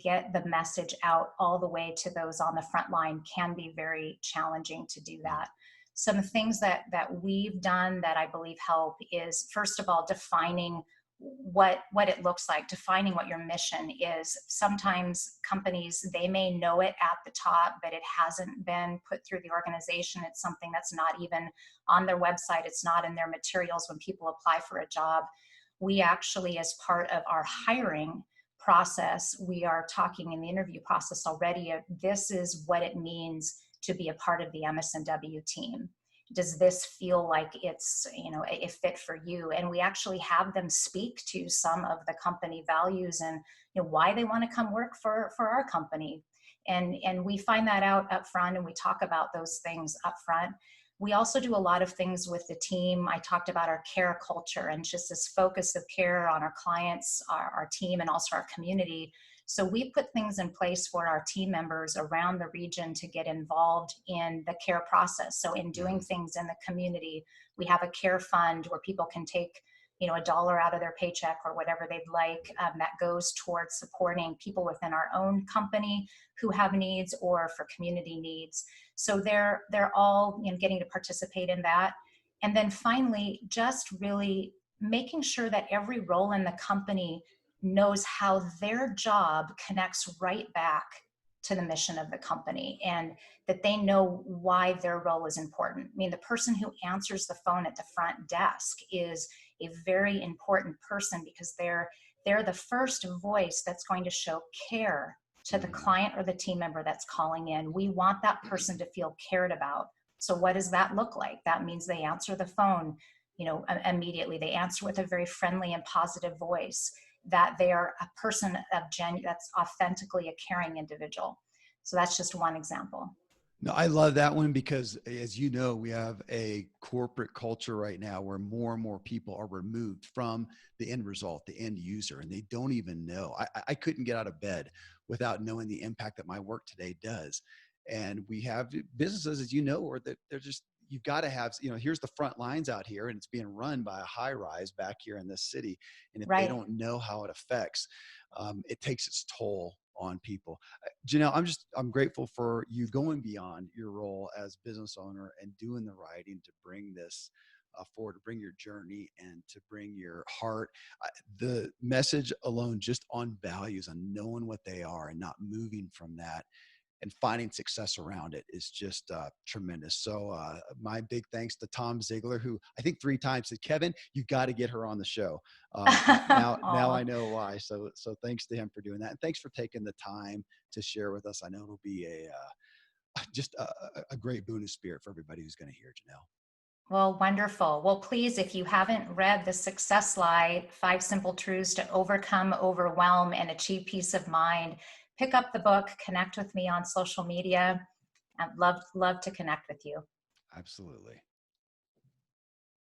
Speaker 2: get the message out all the way to those on the front line can be very challenging to do that. Some things that we've done that I believe help is, first of all, defining what it looks like, defining what your mission is. Sometimes companies, they may know it at the top, but it hasn't been put through the organization. It's something that's not even on their website. It's not in their materials when people apply for a job. We actually, as part of our hiring process, we are talking in the interview process already. This is what it means to be a part of the MS&W team. Does this feel like it's a fit for you? And we actually have them speak to some of the company values and why they want to come work for our company. And we find that out up front, and we talk about those things up front. We also do a lot of things with the team. I talked about our care culture and just this focus of care on our clients, our team, and also our community, So we put things in place for our team members around the region to get involved in the care process. So in doing things in the community, we have a care fund where people can take $1 out of their paycheck or whatever they'd like, that goes towards supporting people within our own company who have needs or for community needs. So they're all getting to participate in that. And then finally, just really making sure that every role in the company knows how their job connects right back to the mission of the company, and that they know why their role is important. I mean, the person who answers the phone at the front desk is a very important person, because they're the first voice that's going to show care to the client or the team member that's calling in. We want that person to feel cared about. So what does that look like? That means they answer the phone, immediately. They answer with a very friendly and positive voice, that they are a person of that's authentically a caring individual. So that's just one example.
Speaker 1: No, I love that one because, as you know, we have a corporate culture right now where more and more people are removed from the end result, the end user, and they don't even know. I couldn't get out of bed without knowing the impact that my work today does. And we have businesses, as you know, where they're just, you've got to have, here's the front lines out here, and it's being run by a high rise back here in this city. And if they
Speaker 2: Right.
Speaker 1: don't know how it affects, it takes its toll on people. Janelle, I'm grateful for you going beyond your role as business owner and doing the writing to bring this forward, to bring your journey and to bring your heart. The message alone, just on values, on knowing what they are and not moving from that and finding success around it, is just tremendous. So my big thanks to Tom Ziglar, who I think 3 times said, Kevin, you've got to get her on the show. Now I know why. So thanks to him for doing that. And thanks for taking the time to share with us. I know it'll be just a great boon of spirit for everybody who's going to hear, Janelle.
Speaker 2: Well, wonderful. Well, please, if you haven't read The Success Lie, 5 Simple Truths to Overcome Overwhelm and Achieve Peace of Mind, pick up the book, connect with me on social media. I'd love to connect with you.
Speaker 1: Absolutely.